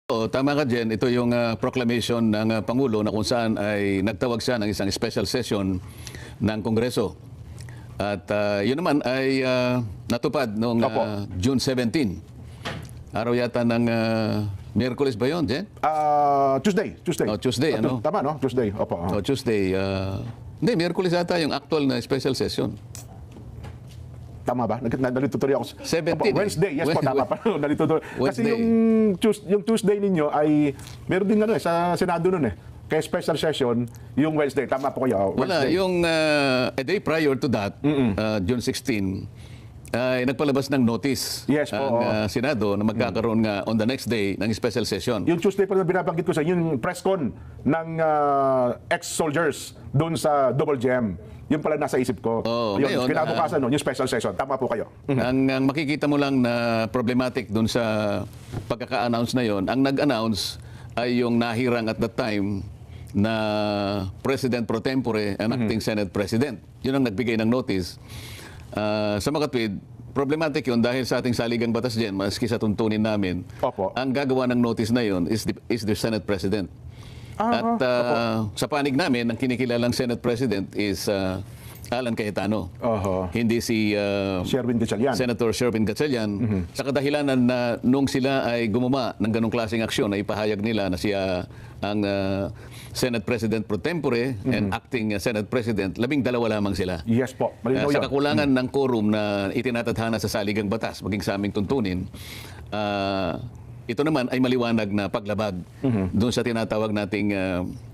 Tama ka Jen, ito yung proclamation ng Pangulo na kung saan ay nagtawag siya ng isang special session ng Kongreso. At yun naman ay natupad noong June 17. Araw yata ng Miyerkules ba yun, Jen? Tuesday. Oh, Tuesday, ano? Tama, no? Tuesday. Opo. Oh, Tuesday. Hindi, Miyerkules yata yung actual na special session. Tama ba? Nalito tuloy ako. 17. Opo, Wednesday. Yes po, tama pa. Nalito tuloy. Kasi Wednesday. yung Tuesday ninyo ay meron din sa Senado nun eh. Kaya special session, yung Wednesday. Tama po kayo. Wala, Wednesday. yung a day prior to that, June 16, ay nagpalabas ng notice Yes po, ang Senado na magkakaroon nga on the next day ng special session. Yung Tuesday pa na binabanggit ko sa yung press con ng ex-soldiers doon sa Double Gem. Yung pala nasa isip ko. Ngayon, kinabukasan nun, yung special session. Tama po kayo. Ang makikita mo lang na problematic doon sa pagkaka-announce na yon, ang nag-announce ay yung nahirang at that time na President pro tempore and acting Senate President. Yun ang nagbigay ng notice. Sa mga tweet, problematic yun dahil sa ating saligang batas dyan, maski sa tuntunin namin, Opo. ang gagawa ng notice na yun is the Senate President. At sa panig namin, ang kinikilalang Senate President is Alan Cayetano. Hindi si Sherwin Gatchalian. Senator Sherwin Gatchalian. Sa kadahilanan na nung sila ay gumawa ng ganong klaseng aksyon, ay ipahayag nila na siya ang Senate President pro tempore and acting Senate President, 12 lamang sila. Yes po. Malinaw Sa yun. kakulangan ng quorum na itinatadhana sa saligang batas, maging sa aming tuntunin, ito naman ay maliwanag na paglabag doon sa tinatawag nating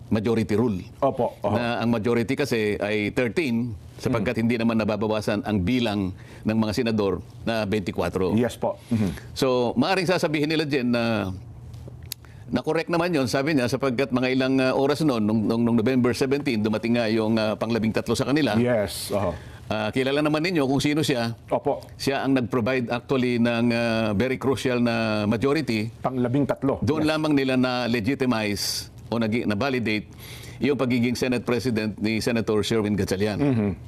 majority rule. Opo. Na ang majority kasi ay 13 sapagkat hindi naman nababawasan ang bilang ng mga senador na 24. Yes po. So, maaaring sasabihin nila dyan na correct naman yon, sabi niya, sapagkat mga ilang oras noon, nung November 17, dumating nga yung pang-13 sa kanila. Yes. Kilala naman ninyo kung sino siya. Opo. Siya ang nag-provide actually ng very crucial na majority. Pang-13. Doon lamang nila na legitimize o na-validate yung pagiging Senate President ni Senator Sherwin Gatchalian.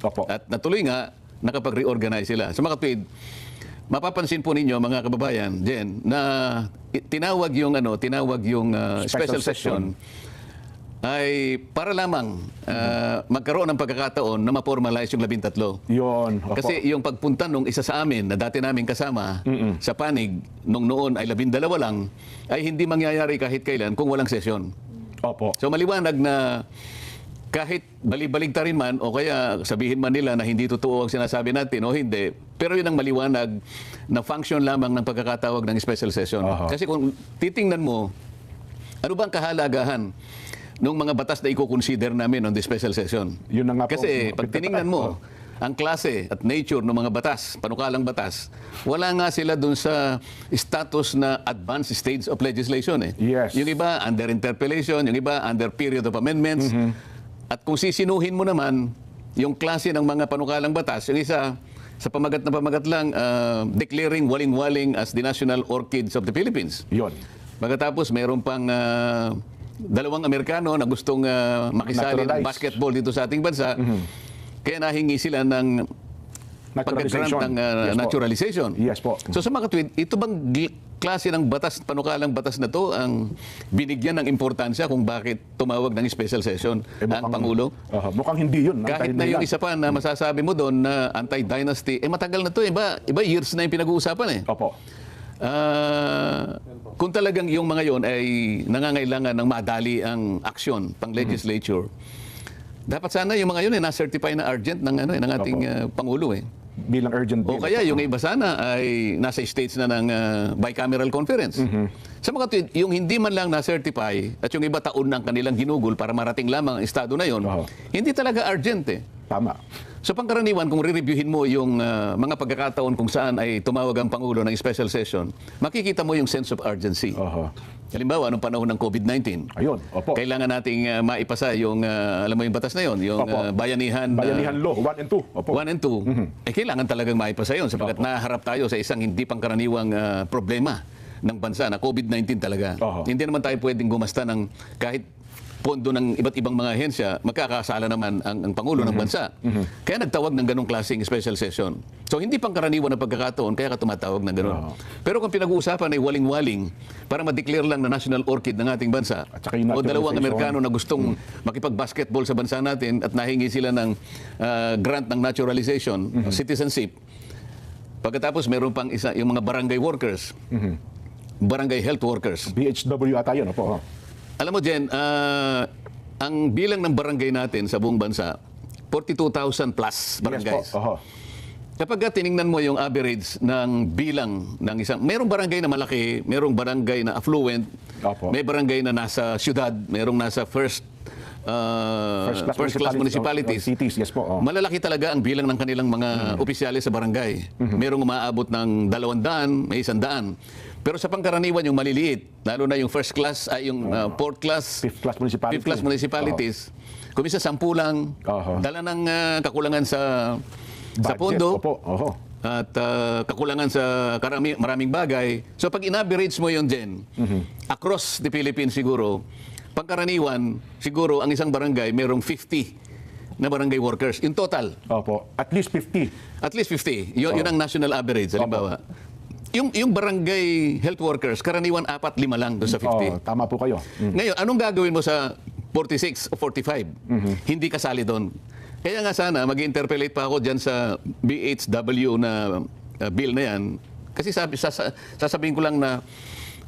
Opo. At natuloy nga, nakapag-reorganize sila. Sa mga tweet, mapapansin po ninyo mga kababayan, Jen, na tinawag yung special session ay para lamang magkaroon ng pagkakataon na ma-formalize yung 13. Yun. Opo. Kasi yung pagpunta nung isa sa amin na dati namin kasama sa panig nung noon ay 12 lang ay hindi mangyayari kahit kailan kung walang sesyon. Opo. So maliwanag na kahit balibaligtarin man o kaya sabihin man nila na hindi totoo ang sinasabi natin o hindi, pero yun ang maliwanag na function lamang ng pagkakatawag ng special session. Kasi kung titingnan mo, ano ba ang kahalagahan nung mga batas na i-consider namin on the special session? Yun na nga po. Kasi pag tiningnan mo, ang klase at nature ng mga batas, panukalang batas, wala nga sila dun sa status na advanced stage of legislation. Yes. Yung iba under interpellation, yung iba under period of amendments. At kung sisinuhin mo naman yung klase ng mga panukalang batas, yung isa sa pamagat na pamagat lang, declaring waling-waling as the national orchids of the Philippines. Yun. Pagkatapos mayroon pang dalawang Amerikano na gustong makisali ng basketball dito sa ating bansa. Kaya nahingi sila ng pagka-grant ng naturalization. Yes po. So sa mga tweet, ito bang klase ng batas, panukalang batas na to ang binigyan ng importansya kung bakit tumawag ng special session ang Pangulo? Mukhang hindi yun. Kahit na yung isa pa na masasabi mo doon na anti-dynasty, matagal na to. Iba years na yung pinag-uusapan . Opo. Kung talagang yung mga yon ay nangangailangan ng madali ang aksyon pang legislature, dapat sana yung mga yun na-certify na urgent ng ating Pangulo . Bilang urgent bill. O kaya yung iba sana ay nasa stage na ng bicameral conference. Sa mga tweet, yung hindi man lang na-certify at yung iba taon ng kanilang ginugol para marating lamang ang estado na yon, hindi talaga urgent . Tama. So pangkaraniwan, kung re-reviewin mo yung mga pagkakataon kung saan ay tumawag ang Pangulo ng special session, makikita mo yung sense of urgency. Halimbawa, anong panahon ng COVID-19, Ayun. Opo. kailangan nating maipasa yung, alam mo yung batas na yon, yung bayanihan Law, 1 and 2. Opo. 1 and 2, kailangan talagang maipasa yun sapagkat naharap tayo sa isang hindi pangkaraniwang problema ng bansa na COVID-19 talaga. Hindi naman tayo pwedeng gumasta ng kahit pondo ng iba't ibang mga ahensya, magkakasala naman ang Pangulo ng bansa. Kaya nagtawag ng ganong klaseng special session. So hindi pangkaraniwan na pagkakataon, kaya ka tumatawag ng ganon. Pero kung pinag-uusapan ay waling-waling para ma-declare lang na national orchid ng ating bansa, At saka yung o dalawang naturalization. Amerikano na gustong makipag-basketball sa bansa natin at nahingi sila ng grant ng naturalization, citizenship. Pagkatapos meron pang isa, yung mga barangay workers, barangay health workers. BHW ata yun, opo. Alam mo, Jen, ang bilang ng barangay natin sa buong bansa, 42,000 plus barangays. Yes po, oho. Kapag tiningnan mo yung average ng bilang ng isang, merong barangay na malaki, merong barangay na affluent, Opo. may barangay na nasa syudad, merong nasa first class municipalities. Cities, yes po. Malalaki talaga ang bilang ng kanilang mga opisyales sa barangay. Merong umaabot ng 200, may 100. Pero sa pangkaraniwan yung maliliit, lalo na yung first class, ay yung fourth class, Fifth class municipalities. fifth class municipalities. Kung isa 10 lang, dala ng kakulangan sa Budget, pondo. Opo, oho. At kakulangan sa maraming bagay. So pag in-average mo yun, Jen, across the Philippines siguro, pangkaraniwan, siguro ang isang barangay mayroong 50 na barangay workers in total. Opo. At least 50. At least 50. Yun ang national average, halimbawa. Yung barangay health workers, karaniwan 4-5 lang doon sa 50. Tama po kayo. Ngayon, anong gagawin mo sa 46 o 45? Hindi kasali doon. Kaya nga sana, mag-interpellate pa ako dyan sa BHW na bill na yan. Kasi sasabihin ko lang na,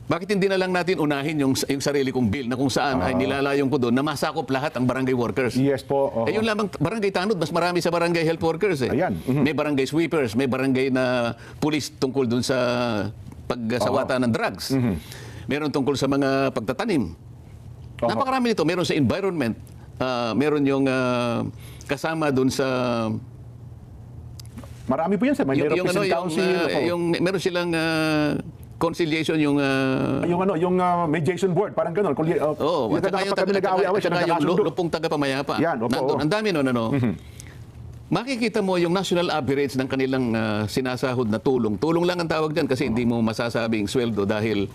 bakit hindi na lang natin unahin yung sarili kong bill na kung saan ay nilalayon ko doon na masakop lahat ang barangay workers. Yes po. Oho. Yun lamang, barangay tanod, mas marami sa barangay health workers eh. Ayan. May barangay sweepers, may barangay na police tungkol doon sa pagsawata ng drugs. Meron tungkol sa mga pagtatanim. Napakarami nito. Meron sa environment. Meron yung kasama doon sa Marami po yan, sir. May Peasant Council. meron silang conciliation yung mediation board, parang gano'n. Oo, at saka yung lupong tagapamayapa. Yan, opo. Nandun, ang dami nun, ano. Makikita mo yung national average ng kanilang sinasahod na tulong. Tulong lang ang tawag dyan kasi hindi mo masasabing sweldo dahil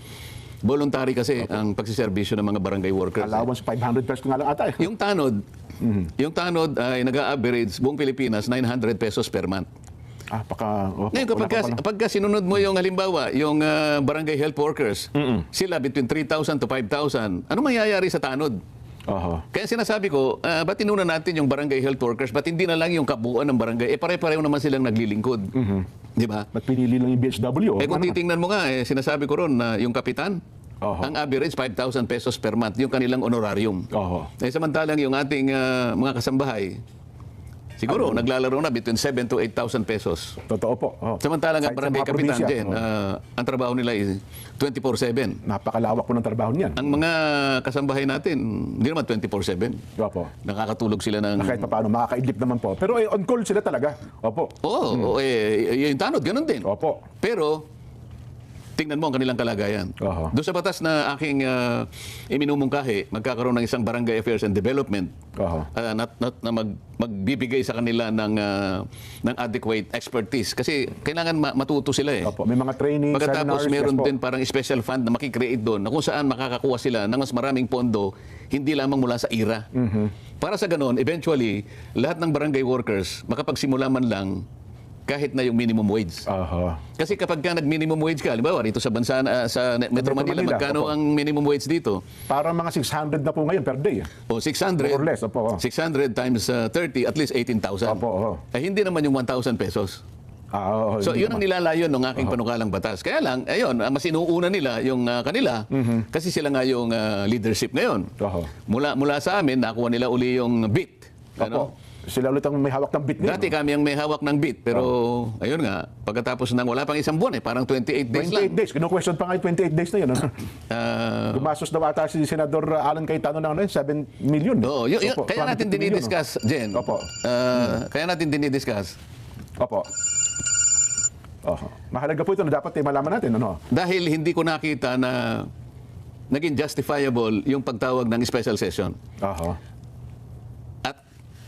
voluntary kasi ang pagsiservisyo ng mga barangay workers. Allowance 500 pesos nga lang ata. Yung tanod ay nag-average buong Pilipinas 900 pesos per month. Ngayon, kapag sinunod mo yung halimbawa, yung barangay health workers, sila between 3,000 to 5,000, ano mangyayari sa tanod? Kaya sinasabi ko, ba't tinuna natin yung barangay health workers, ba't hindi na lang yung kabuuan ng barangay? Pare-pareho naman silang naglilingkod. Di ba? Ba't pinili lang yung BHW? Kung titingnan mo nga, sinasabi ko ron na yung kapitan, ang average 5,000 pesos per month, yung kanilang honorarium. Samantalang yung ating mga kasambahay, siguro, naglalaro na between 7,000 to 8,000 pesos. Totoo po. Samantalang ang barangay kapitan din, ang trabaho nila is 24/7. Napakalawak po ng trabaho niyan. Ang mga kasambahay natin, hindi naman 24/7. Opo. Nakakatulog sila ng... Kahit pa paano, makakaidlip naman po. Pero on call sila talaga. Opo. Oo, yung tanod, ganun din. Opo. Pero, tingnan mo ang kanilang kalagayan. Doon sa batas na aking iminumungkahi, magkakaroon ng isang Barangay Affairs and Development na magbibigay sa kanila ng adequate expertise. Kasi kailangan matuto sila eh. Opo. May mga training, Pagkatapos seminars. meron yes po. din parang special fund na makikreate doon na kung saan makakakuha sila ng mas maraming pondo, hindi lamang mula sa IRA. Para sa ganon, eventually, lahat ng barangay workers makapagsimula man lang kahit na yung minimum wage. Kasi kapag ka nag-minimum wage ka, halimbawa dito sa bansa sa Metro Manila, magkano ang minimum wage dito? Parang mga 600 na po ngayon per day. O 600. More or less, opo. 600 times 30, at least 18,000. Opo. Ay hindi naman yung 1,000 pesos. So yun ang nilalayon ng aking panukalang batas. Kaya lang, ayun, mas inuuna nila yung kanila kasi sila nga yung leadership ngayon. Mula sa amin, nakuha nila uli yung BIT. Sila ulit ang may hawak ng bit nila. Dati kami ang may hawak ng bit, pero ayun nga, pagkatapos ng wala pang isang buwan parang 28 days 28 lang. days. Kino-question pa nga yung 28 days na yun. Gumastos daw ata si Senador Alan Cayetano ng 7 million. Kaya natin dinidiscuss, Jen. Kaya natin dinidiscuss. Mahalaga po ito na dapat malaman natin. Dahil hindi ko nakita na naging justifiable yung pagtawag ng special session.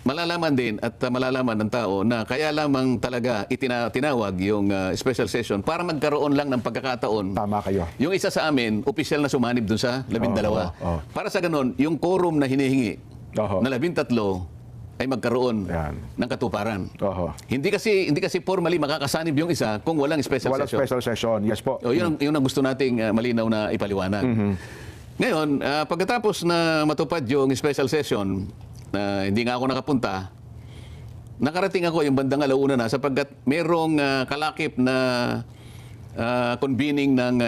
malalaman din at malalaman ng tao na kaya lamang talaga tinawag yung special session para magkaroon lang ng pagkakataon. Tama kayo. Yung isa sa amin, opisyal na sumanib dun sa 12. Oo. Para sa ganun, yung quorum na hinihingi Oo. na 13 ay magkaroon Yan. ng katuparan. Oo. Hindi kasi formally makakasanib yung isa kung walang special Walang session. special session. Yes po. O, yun ang gusto nating malinaw na ipaliwanag. Ngayon, pagkatapos na matupad yung special session, na hindi nga ako nakapunta, nakarating ako yung bandang alauna na sapagkat merong kalakip na convening ng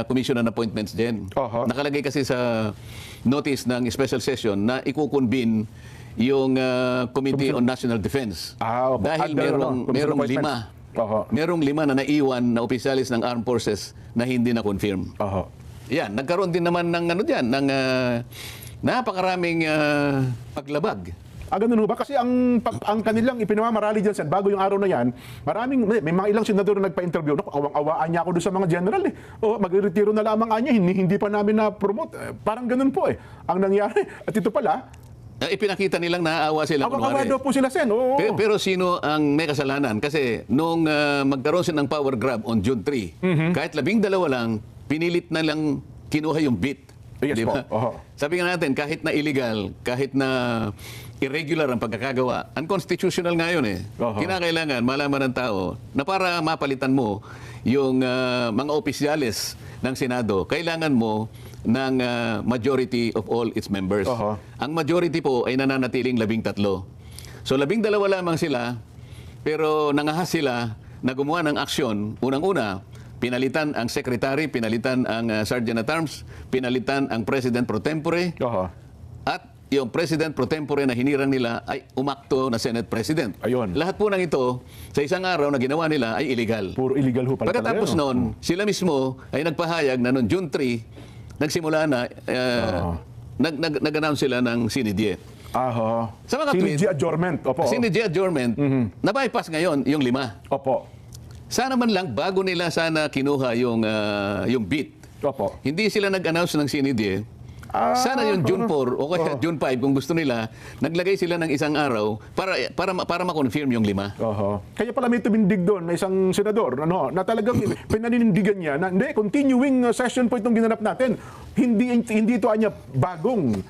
Commission on Appointments din. Oho. Nakalagay kasi sa notice ng special session na ikukonvene yung Committee on National Defense. Opo. Dahil Commission merong appointments. 5. Oho. Merong 5 na naiwan na opisyalis ng Armed Forces na hindi na-confirm. Oho. Yan, nagkaroon din naman ng ng napakaraming paglabag. Ganun ho ba? Kasi ang kanilang ipinamamarali dyan, Sen, bago yung araw na yan, may mga ilang senador na nagpa-interview. Naku, awang-awaan niya ako doon sa mga general. Mag-retiro na lamang anya, hindi pa namin na-promote. Parang ganun po ang nangyari. At ito pala, Ipinakita nilang naaawa sila. awa daw po sila, Sen. Oo. Pero sino ang may kasalanan? Kasi nung magkaroon sila ng power grab on June 3, kahit 12 lang, pinilit na lang kinuha yung bit. Yes Di ba? po. Oho. Sabi nga natin, kahit na illegal, kahit na irregular ang pagkakagawa, unconstitutional nga yun eh. Oho. Kinakailangan malaman ng tao na para mapalitan mo yung mga opisyales ng Senado, kailangan mo ng majority of all its members. Oho. Ang majority po ay nananatiling 13. So 12 lamang sila, pero nangahas sila na gumawa ng aksyon. Unang-una, pinalitan ang secretary, pinalitan ang sergeant at arms, pinalitan ang president pro tempore, Oho. at yung president pro tempore na hinirang nila ay umakto na Senate President. Ayun. Lahat po ng ito, sa isang araw na ginawa nila ay illegal. Puro illegal ho pala Pagkatapos talaga, no? noon, sila mismo ay nagpahayag na noong June 3, nagsimula na, nag-announce sila ng sinidye. Aho. Sa mga Sinidye tweet, adjournment. Opo. sinidye adjournment, na-bypass ngayon yung 5. Opo. Sana man lang, bago nila sana kinuha yung beat, Opo. hindi sila nag-announce ng sinidye. Sana yung June 4 o kaya June 5 kung gusto nila, naglagay sila ng isang araw para ma-confirm yung 5. Oho. Kaya pala may tumindig doon na isang senador na talagang pinaninindigan niya na hindi, continuing session po itong ginanap natin. Hindi ito anya bagong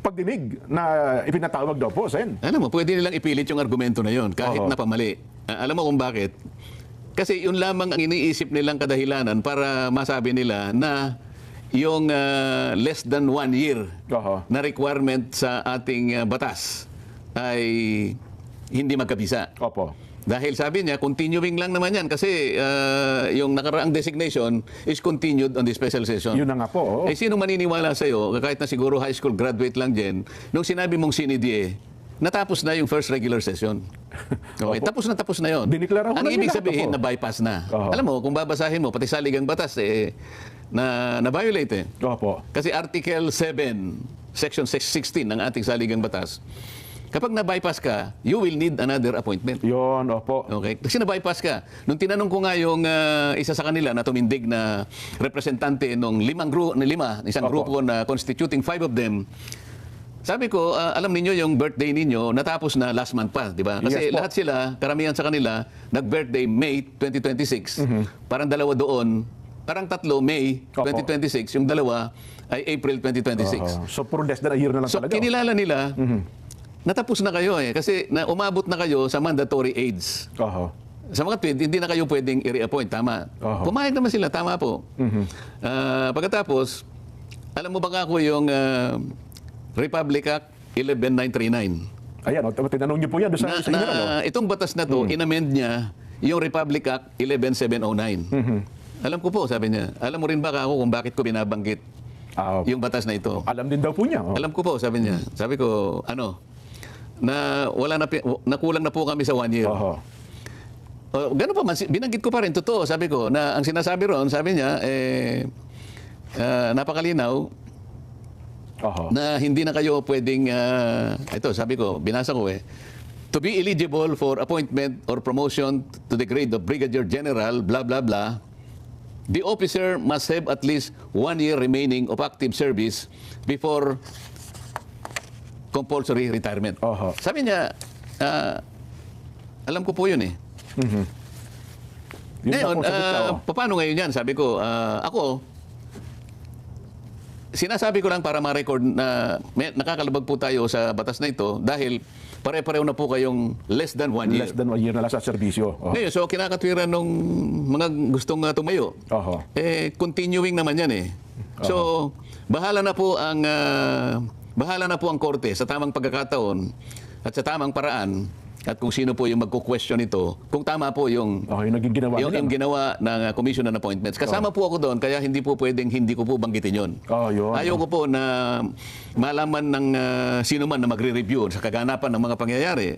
pagdinig na ipinatawag daw po, Sen. Alam mo, pwede nilang ipilit yung argumento na yon kahit Oo. na pamali. Alam mo kung bakit? Kasi yun lamang ang iniisip nilang kadahilanan para masabi nila na yung less than 1 year Oho. na requirement sa ating batas ay hindi magkabisa. Opo. Dahil sabi niya, continuing lang naman yan kasi yung nakaraang designation is continued on the special session. Yun na nga po. Oo. Eh, sino maniniwala sa'yo, kahit na siguro high school graduate lang dyan, nung sinabi mong sinidye, natapos na yung first regular session. Okay, tapos na yun. Diniklara ko Ang na ibig lahat, sabihin, opo. na-bypass na. Oho. Alam mo, kung babasahin mo, pati saligang batas, na-violate eh. Opo. Kasi Article 7, Section 16 ng ating saligang batas, kapag na-bypass ka, you will need another appointment. Yun, opo. Okay? Kasi na-bypass ka. Nung tinanong ko nga yung isa sa kanila na tumindig na representante nung isang Opo. grupo na constituting 5 of them, sabi ko, alam ninyo yung birthday ninyo, natapos na last month pa, di ba? Kasi Yes po. lahat sila, karamihan sa kanila, nag-birthday May 2026. Parang dalawa doon, parang 3 May Opo. 2026, yung dalawa ay April 2026. So, puro less than a year na lang So, talaga. kinilala nila, natapos na kayo eh. Kasi umabot na kayo sa mandatory age. Oho. Sa mga tweet, hindi na kayo pwedeng i-reappoint. Tama. Oho. Pumayag naman sila. Tama po. Pagkatapos, alam mo ba nga ako yung Republic Act 11939? Ayan, tinanong niyo po yan doon sa inyo. Itong batas na to, inamend niya yung Republic Act 11709. Alam ko po, sabi niya. Alam mo rin ba ako kung bakit ko binabanggit yung batas na ito? Alam din daw po niya. Alam ko po, sabi niya. Sabi ko, na nakulang na po kami sa 1 year. Oho. Gano'n pa man, binanggit ko pa rin, totoo, sabi ko, na ang sinasabi ron, sabi niya, napakalinaw, Oho. na hindi na kayo pwedeng, ito, sabi ko, binasa ko to be eligible for appointment or promotion to the grade of Brigadier General, blah, blah, blah, the officer must have at least 1 year remaining of active service before compulsory retirement. Oho. Sabi niya, alam ko po yun eh. Yun Ngayon, na po, sagot niya, paano ngayon yan? Sabi ko, ako, sinasabi ko lang para ma-record na nakakalabag po tayo sa batas na ito dahil pare-pareho na po kayong less than 1 year. Less than 1 year na lang sa serbisyo. Ngayon, so kinakatwiran nung mga gustong tumayo. Oho. Continuing naman yan eh. So, bahala na po ang korte sa tamang pagkakataon at sa tamang paraan at kung sino po yung magko-question ito, kung tama po yung Okay, naging ginawa nila. yung ginawa ng Commission on Appointments. Kasama po ako doon, kaya hindi po pwedeng hindi ko po banggitin yun. Yun. Ayaw ko po na malaman ng sino man na magre-review sa kaganapan ng mga pangyayari.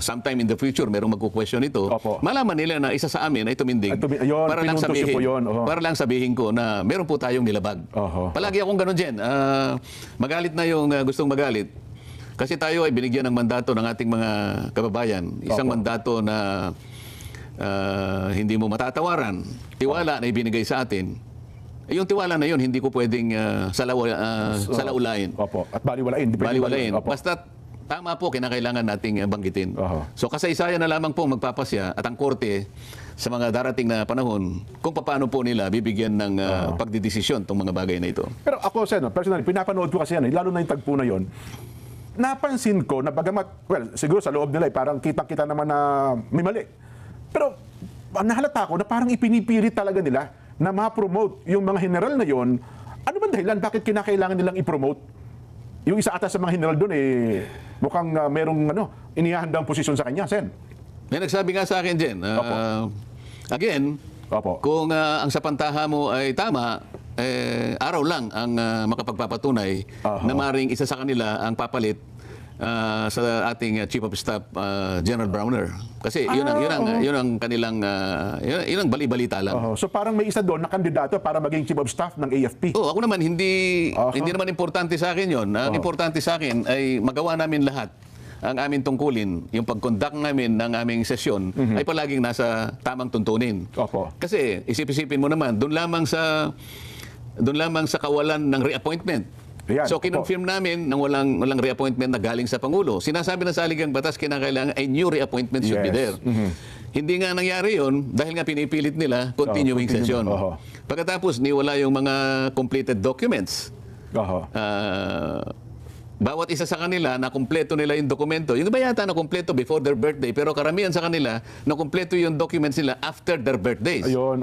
Sometime in the future, merong magko-question ito. Opo. Malaman nila na isa sa amin ay tumindig. Ayun, para lang pinuntos niyo sabihin, po yun. Oho. para lang sabihin ko na meron po tayong nilabag. Oho. Palagi akong ganun, Jen. Magalit na yung gustong magalit. Kasi tayo ay binigyan ng mandato ng ating mga kababayan. Isang Opo. mandato na hindi mo matatawaran. Tiwala na ibinigay sa atin. Yung tiwala na yun, hindi ko pwedeng salaulain. Opo. At baliwalain. Di pwedeng Baliwalain. Opo. Basta tama po, kinakailangan nating banggitin. Oho. So kasaysayan na lamang po magpapasya at ang korte sa mga darating na panahon kung paano po nila bibigyan ng pagdidesisyon itong mga bagay na ito. Pero ako, Sen, personally, pinapanood ko kasi yan, lalo na yung tagpo na yon. Napansin ko na bagamat, well, siguro sa loob nila, parang kitang-kita naman na may mali. Pero nahalata ko na parang ipinipilit talaga nila na ma-promote yung mga general na yon. Ano bang dahilan? Bakit kinakailangan nilang i-promote? Yung isa ata sa mga general doon, mukhang merong inihahandang posisyon sa kanya, Sen. May nagsabi nga sa akin, Jen, again, Opo. kung ang sapantaha mo ay tama, araw lang ang makapagpapatunay na maring isa sa kanila ang papalit sa ating Chief of Staff, General Browner. Kasi yun ang kanilang, yun ang bali-balita lang. So parang may isa doon na kandidato para maging Chief of Staff ng AFP. Ako naman, hindi naman importante sa akin yun. Ang importante sa akin ay magawa namin lahat ang aming tungkulin, yung pag-conduct namin ng aming sesyon ay palaging nasa tamang tuntunin. Opo. Kasi isip-isipin mo naman, doon lamang sa kawalan ng reappointment. Ayan, So opo. kinonfirm namin nang walang reappointment na galing sa Pangulo. Sinasabi na sa saligang batas kinakailangan a new reappointment should be there. Hindi nga nangyari yun dahil nga pinipilit nila continuing session. Pagkatapos niwala yung mga completed documents. Bawat isa sa kanila na kumpleto nila yung dokumento. Yung iba yata na kumpleto before their birthday, pero karamihan sa kanila na kumpleto yung documents nila after their birthdays. Ayun,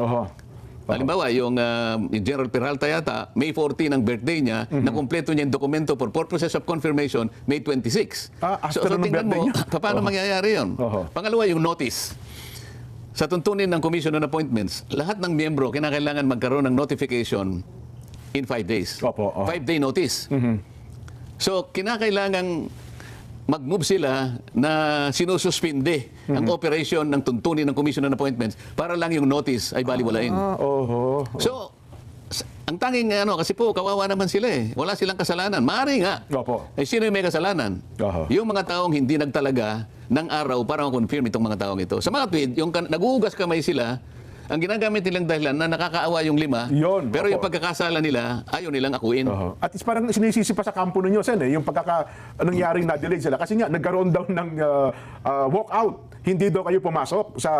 Halimbawa, yung General Peralta yata, May 14 ang birthday niya, na kumpleto niya yung dokumento for purposes of confirmation, May 26. After ng tingnan birthday mo, niya? paano mangyayari yun? Pangalawa, yung notice. Sa tuntunin ng Commission on Appointments, lahat ng miyembro kinakailangan magkaroon ng notification in 5 days. 5-day notice. So, kinakailangan mag-move sila na sinususpinde ang operation ng tuntunin ng Commission on Appointments para lang yung notice ay baliwalain. So, ang tanging kasi po, kawawa naman sila eh. Wala silang kasalanan. Maaari nga. Eh, sino yung may kasalanan? Yung mga taong hindi nagtalaga ng araw para ma-confirm itong mga taong ito. Sa mga tweet, yung naguugas kamay sila, ang ginagamit nilang dahilan na nakakaawa yung 5, pero yung pagkakasala nila, ayaw nilang akuin. At is parang sinisisi pa sa kampo ninyo, Sen, yung nangyaring na-delay sila. Kasi nga, nagkaroon daw ng walkout. Hindi daw kayo pumasok sa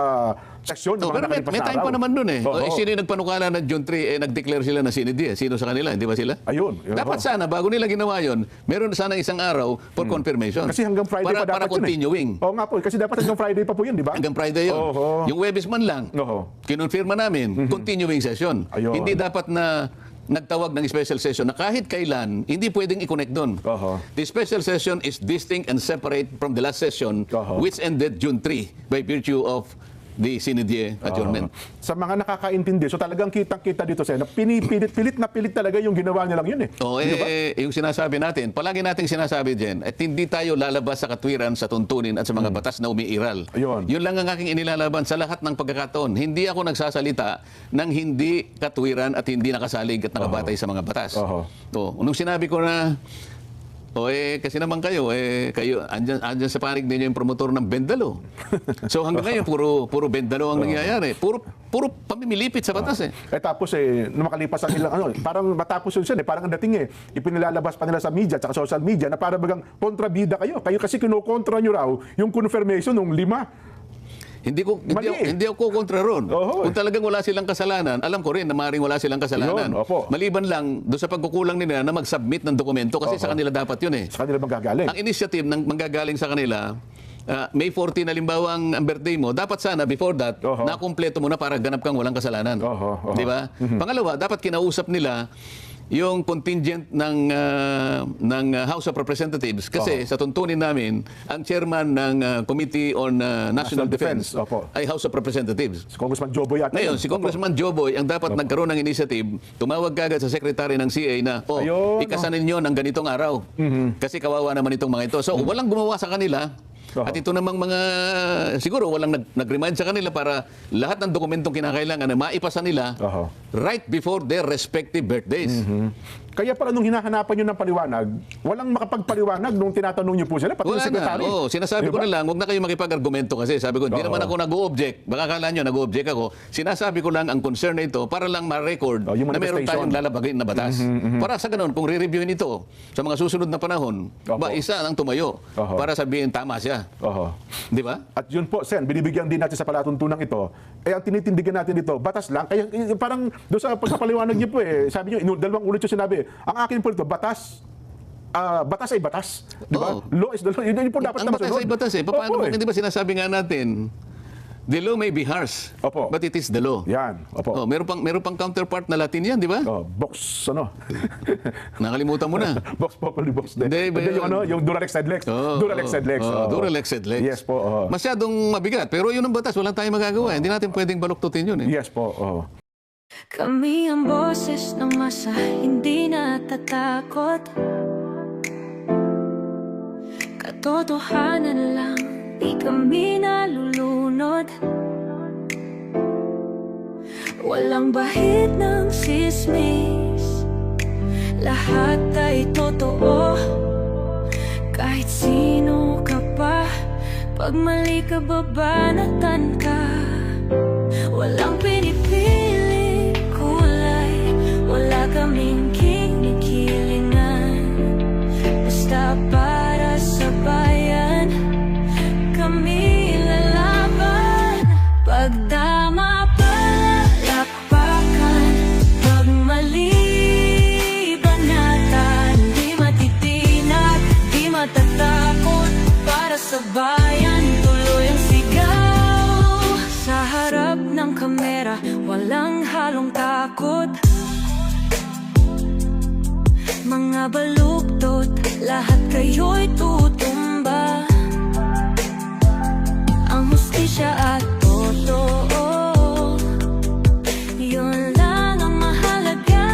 seksyon ng mga Pero nakalipas may na time araw. pa naman dun eh. Sino yung nagpanukala ng June 3, nag-declare sila na sinidi. Sino sa kanila? Hindi ba sila? Ayun. Dapat sana, bago nila ginawa yun, meron sana isang araw for confirmation. Kasi hanggang Friday pa dapat para continuing. Oo nga po, kasi dapat hanggang Friday pa po yun, di ba? Hanggang Friday yun. Yung Webes man lang, kinonfirma namin, continuing session. Ayun. Hindi dapat na nagtawag ng special session na kahit kailan, hindi pwedeng i-connect doon. The special session is distinct and separate from the last session, which ended June 3 by virtue of the Sinidie adjournment. Sa mga nakakaintindi, so talagang kitang-kita dito, Sen, na pilit talaga yung ginawa niya lang yun eh. Yung sinasabi natin, palagi nating sinasabi dyan, at hindi tayo lalabas sa katwiran, sa tuntunin at sa mga batas na umiiral. Yun lang ang aking inilalaban sa lahat ng pagkakataon. Hindi ako nagsasalita ng hindi katwiran at hindi nakasalig at nakabatay sa mga batas. Nung sinabi ko na O kasi naman kayo, andyan sa panig ninyo yung promotor ng Bendalo. So hanggang ngayon, puro Bendalo ang nangyayari. Puro pamimilipit sa batas eh. Tapos nung makalipas ang ilang parang matapos yun siya parang ang dating ipinilalabas pa nila sa media at social media na para bagang kontrabida kayo. Kayo kasi kinokontra nyo raw yung confirmation ng 5. Hindi ako kontra ron. Kung talagang wala silang kasalanan, alam ko rin na maaaring wala silang kasalanan. Maliban lang doon sa pagkukulang nila na mag-submit ng dokumento kasi sa kanila dapat yun eh. Sa kanila manggagaling. Ang initiative ng manggagaling sa kanila, May 14 halimbawa ang birthday mo, dapat sana before that, nakumpleto mo na para ganap kang walang kasalanan. Di ba? Pangalawa, dapat kinausap nila yung contingent ng House of Representatives kasi sa tuntunin namin ang chairman ng Committee on National Defense ay House of Representatives. Si Congressman Joboy yata. Ngayon, si Congressman Joboy ang dapat nagkaroon ng initiative, tumawag kagad sa secretary ng CA na ikasanin nyo ng ganitong araw kasi kawawa naman itong mga ito. So walang gumawa sa kanila. At ito namang mga, siguro walang nag-remind sa kanila para lahat ng dokumentong kinakailangan na maipasa nila right before their respective birthdays. Kaya pala nung hinahanapan nyo ng paliwanag, walang makapagpaliwanag nung tinatanong nyo po sila, pati yung sekretary. Sinasabi ko na lang, huwag na kayo makipag-argumento kasi sabi ko, hindi naman ako nag-o-object. Baka akala nyo nag-o-object ako. Sinasabi ko lang ang concern na ito para lang ma-record na meron tayong lalabagin na batas. Para sa ganun, kung re-reviewin ito sa mga susunod na panahon, isa ang tumayo para sabihin tama siya. Di ba? At yun po, Sen, binibigyan din natin sa palatuntunan ito, ang tinitindigan natin ito, batas lang. Kaya parang doon sa pagkapaliwanag niyo po, sabi niyo, dalawang ulit yung sinabi, ang akin po ito, batas ay batas. Di ba? Law is the law. Yun po dapat ang batas ay batas eh. Paano mo, hindi ba sinasabi nga natin, the law may be harsh, but it is the law. Yan. Meron pang counterpart na Latin yan, di ba? Box, Nakalimutan mo na. Box populi, box de. Yung Duralex sed lex. Duralex sed lex. Duralex sed lex. Yes po. Masyadong mabigat. Pero yun ang batas. Walang tayong magagawa. Hindi natin pwedeng baluktutin yun eh. Yes po. Kami ang boses ng masa, hindi natatakot. Katotohanan lang, di kami nalulunod. Walang bahid ng sismis, lahat ay totoo. Kahit sino ka pa, pag mali ka babanatan ka. Walang pinipili kulay, wala kaming kinikilingan. Basta para sa bayan, kami lalaban. Pag tama palapakan, pag mali banatan. Di matitinag, di matatakot. Para sa bayan, tuloy ang sigaw. Sa harap ng kamera, walang halong takot. Mga baluktot, lahat kayo'y tutumba. Ang hustisya at totoo, yun lang ang mahalaga.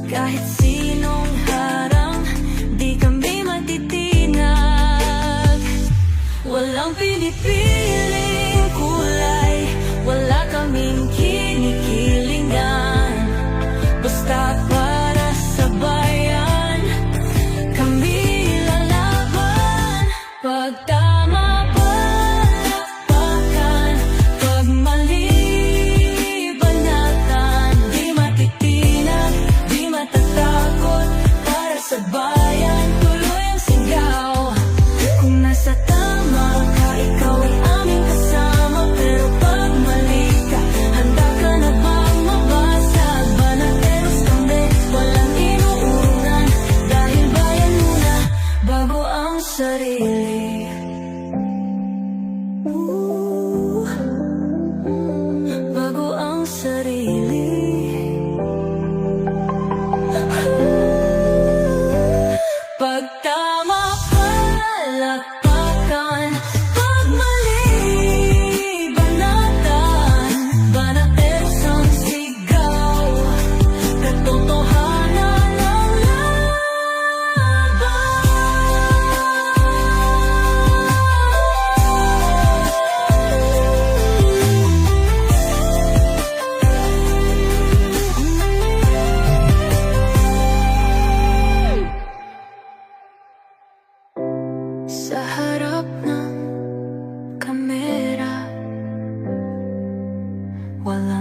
Kahit sinong harang, di kami matitinag. Walang pinipiling kulay, wala kaming kinikilingan. Basta para sa bayan, kami lalaban. Pag tama palapakan, pag mali banatan. Di matitinag, di matatakot. Walang